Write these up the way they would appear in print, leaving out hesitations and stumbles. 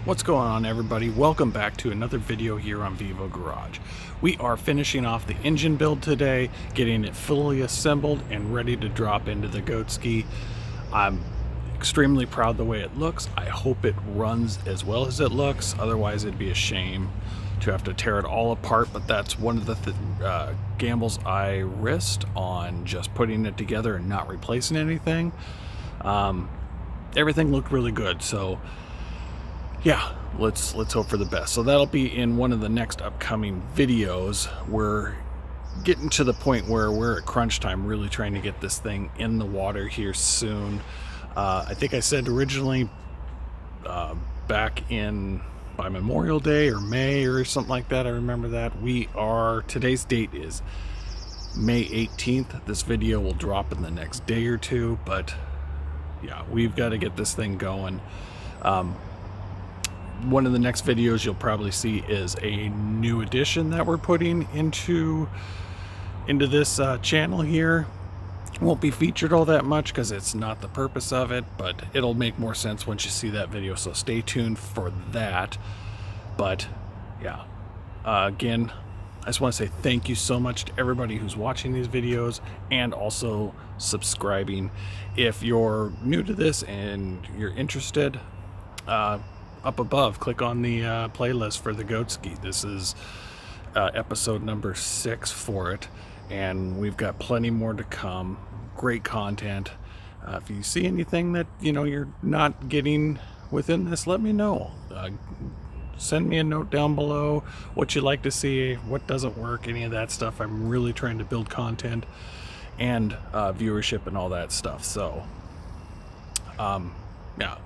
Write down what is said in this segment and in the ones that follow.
What's going on, everybody? Welcome back to another video here on Vivo Garage. We are finishing off the engine build today, getting it fully assembled and ready to drop into the Goatski. I'm extremely proud the way it looks. I hope it runs as well as it looks, otherwise it'd be a shame to have to tear it all apart, but that's one of the gambles I risked on just putting it together and not replacing anything. Everything looked really good, so yeah, let's hope for the best. So that'll be in one of the next upcoming videos. We're getting to the point where we're at crunch time, really trying to get this thing in the water here soon. I think I said originally back in by Memorial Day or May or something like that. I remember that. Today's date is May 18th. This video will drop in the next day or two, but yeah, we've got to get this thing going. One of the next videos you'll probably see is a new addition that we're putting into this channel here. Won't be featured all that much because it's not the purpose of it, but it'll make more sense once you see that video, so stay tuned for that. But yeah, again, I just want to say thank you so much to everybody who's watching these videos and also subscribing. If you're new to this and you're interested, up above, click on the playlist for the Goatski. This is episode number 6 for it, and we've got plenty more to come. Great content. If you see anything that you're not getting within this, let me know. Send me a note down below what you'd like to see, what doesn't work, any of that stuff. I'm really trying to build content and viewership and all that stuff. So yeah,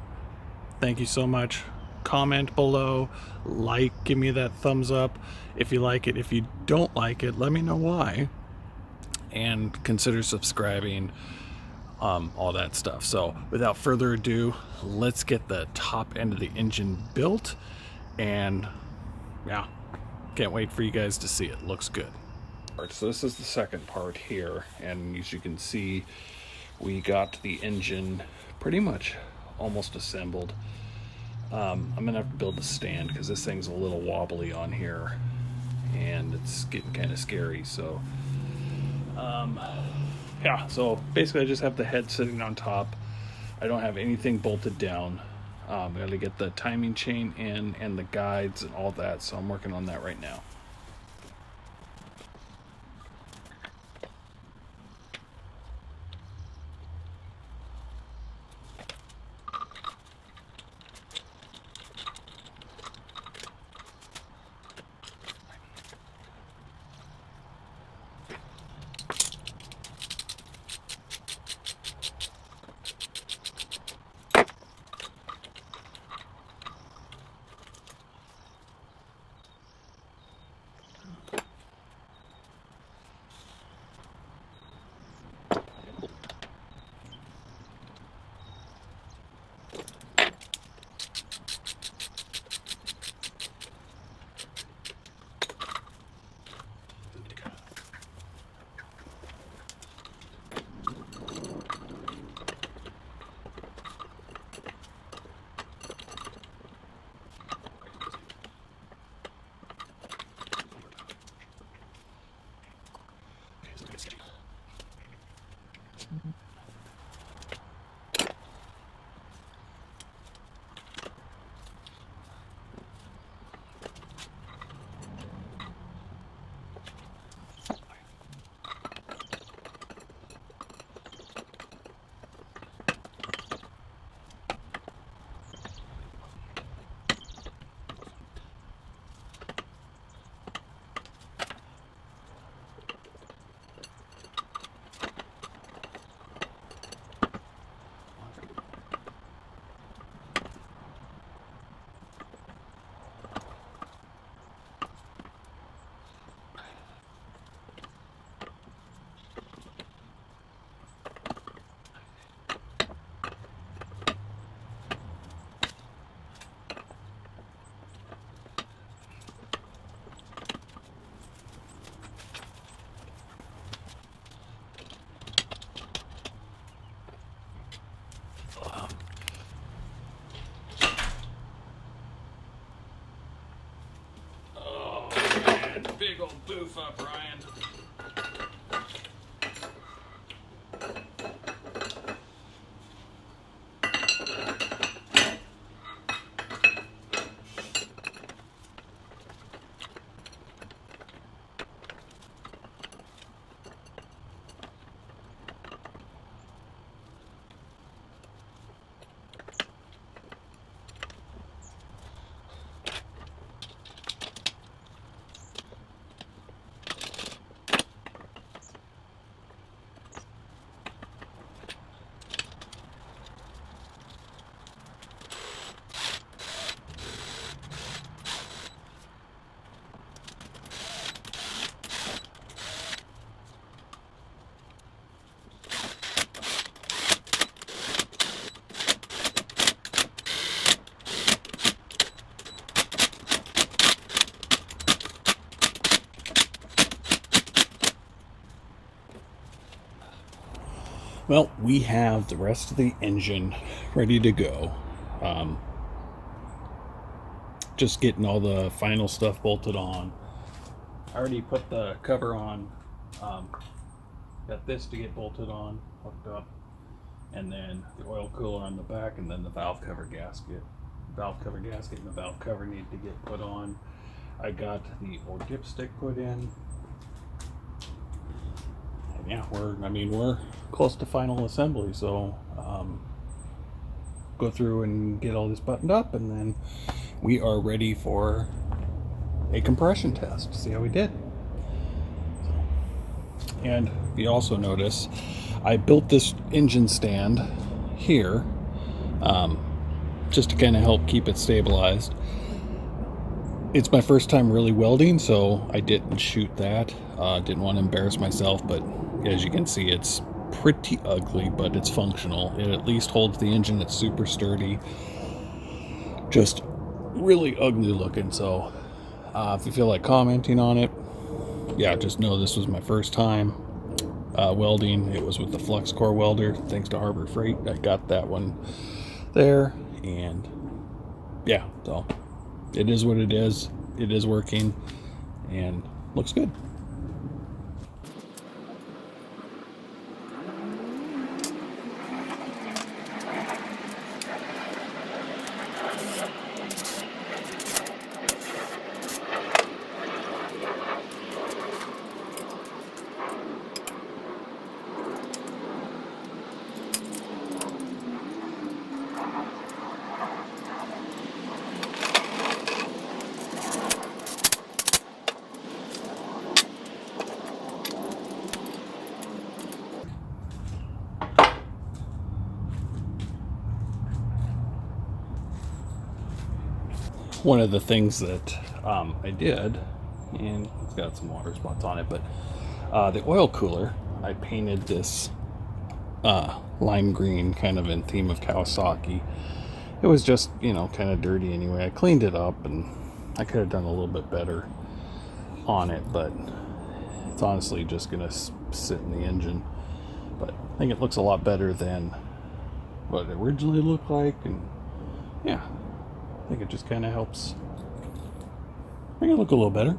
thank you so much. Comment below, give me that thumbs up if you like it. If you don't like it, let me know why, and consider subscribing, all that stuff. So without further ado, let's get the top end of the engine built, and yeah, can't wait for you guys to see it. Looks good. So this is the second part here, and as you can see, we got the engine pretty much almost assembled. I'm gonna have to build the stand because this thing's a little wobbly on here and it's getting kind of scary. So yeah, so basically I just have the head sitting on top. I don't have anything bolted down. I gotta get the timing chain in and the guides and all that, so I'm working on that right now. Big old boof up, Ryan. Well, we have the rest of the engine ready to go. Just getting all the final stuff bolted on. I already put the cover on. Got this to get bolted on, hooked up, and then the oil cooler on the back, and then the valve cover gasket. Valve cover gasket and the valve cover need to get put on. I got the old dipstick put in. And yeah, we're close to final assembly, so go through and get all this buttoned up, and then we are ready for a compression test. See how we did. And you also notice I built this engine stand here just to kind of help keep it stabilized. It's my first time really welding, so I didn't shoot that. Didn't want to embarrass myself, but as you can see, it's pretty ugly, but it's functional. It at least holds the engine. It's super sturdy. Just really ugly looking. So if you feel like commenting on it, yeah, just know this was my first time welding. It was with the flux core welder, thanks to Harbor Freight. I got that one there, and yeah, so it is what it is. It is working and looks good. One of the things that I did, and it's got some water spots on it, but the oil cooler, I painted this lime green, kind of in theme of Kawasaki. It was just, kind of dirty anyway. I cleaned it up, and I could have done a little bit better on it, but it's honestly just going to sit in the engine. But I think it looks a lot better than what it originally looked like, and yeah, I think it just kind of helps make it look a little better.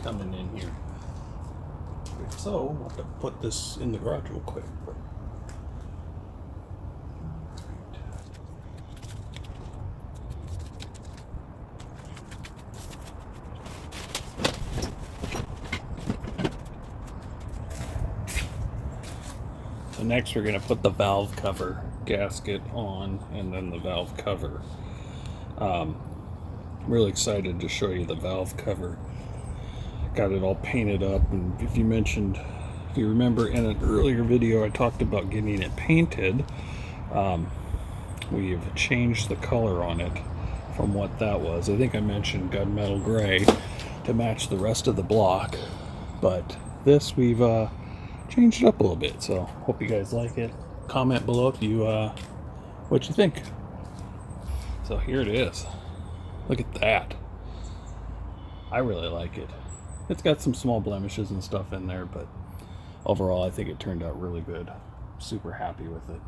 coming in here. So I'll have to put this in the garage real quick. So next we're going to put the valve cover gasket on, and then the valve cover. Really excited to show you the valve cover. Got it all painted up, and if you remember in an earlier video I talked about getting it painted. We've changed the color on it from what that was. I think I mentioned gunmetal gray to match the rest of the block, but this we've changed it up a little bit, so hope you guys like it. Comment below if you what you think. So here it is. Look at that. I really like it. It's got some small blemishes and stuff in there, but overall I think it turned out really good. Super happy with it.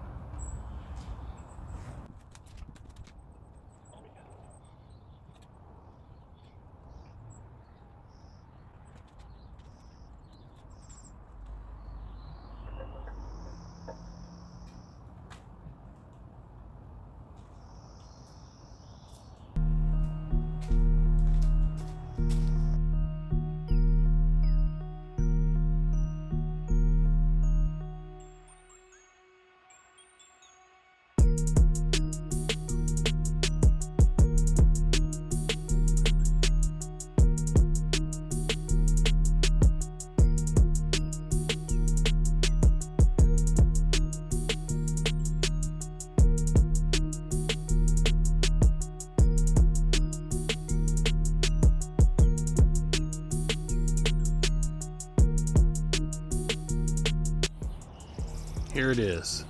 Here it is.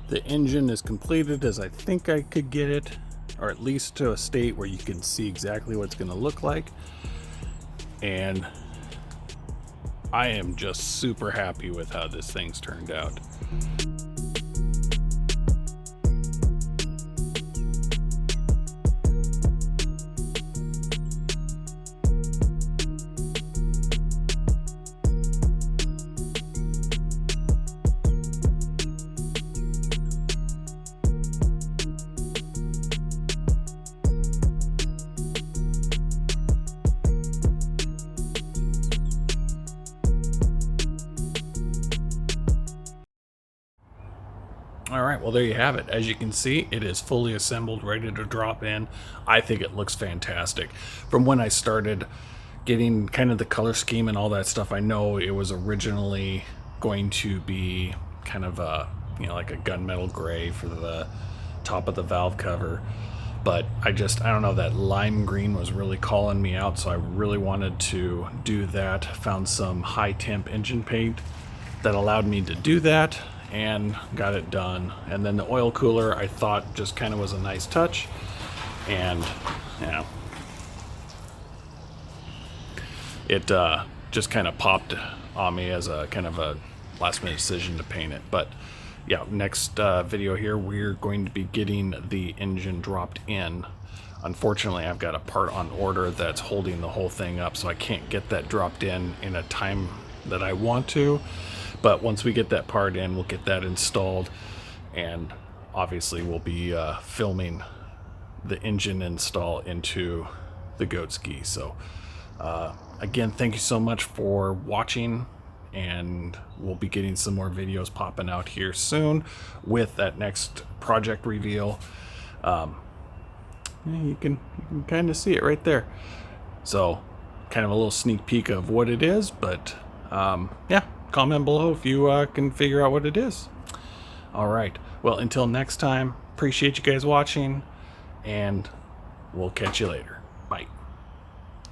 The engine is completed as I think I could get it, or at least to a state where you can see exactly what it's going to look like. And I am just super happy with how this thing's turned out. All right, well, there you have it. As you can see, it is fully assembled, ready to drop in. I think it looks fantastic. From when I started getting kind of the color scheme and all that stuff, I know it was originally going to be kind of a, like a gunmetal gray for the top of the valve cover. But I don't know, that lime green was really calling me out, so I really wanted to do that. Found some high temp engine paint that allowed me to do that, and got it done. And then the oil cooler I thought just kind of was a nice touch, and it just kind of popped on me as a kind of a last minute decision to paint it. But yeah, next video here we're going to be getting the engine dropped in. Unfortunately, I've got a part on order that's holding the whole thing up, so I can't get that dropped in a time that I want to. But once we get that part in, we'll get that installed, and obviously we'll be filming the engine install into the Goatski. So again, thank you so much for watching, and we'll be getting some more videos popping out here soon with that next project reveal. You can kind of see it right there. So kind of a little sneak peek of what it is, but yeah. Comment below if you can figure out what it is. All right. Well, until next time, appreciate you guys watching, and we'll catch you later.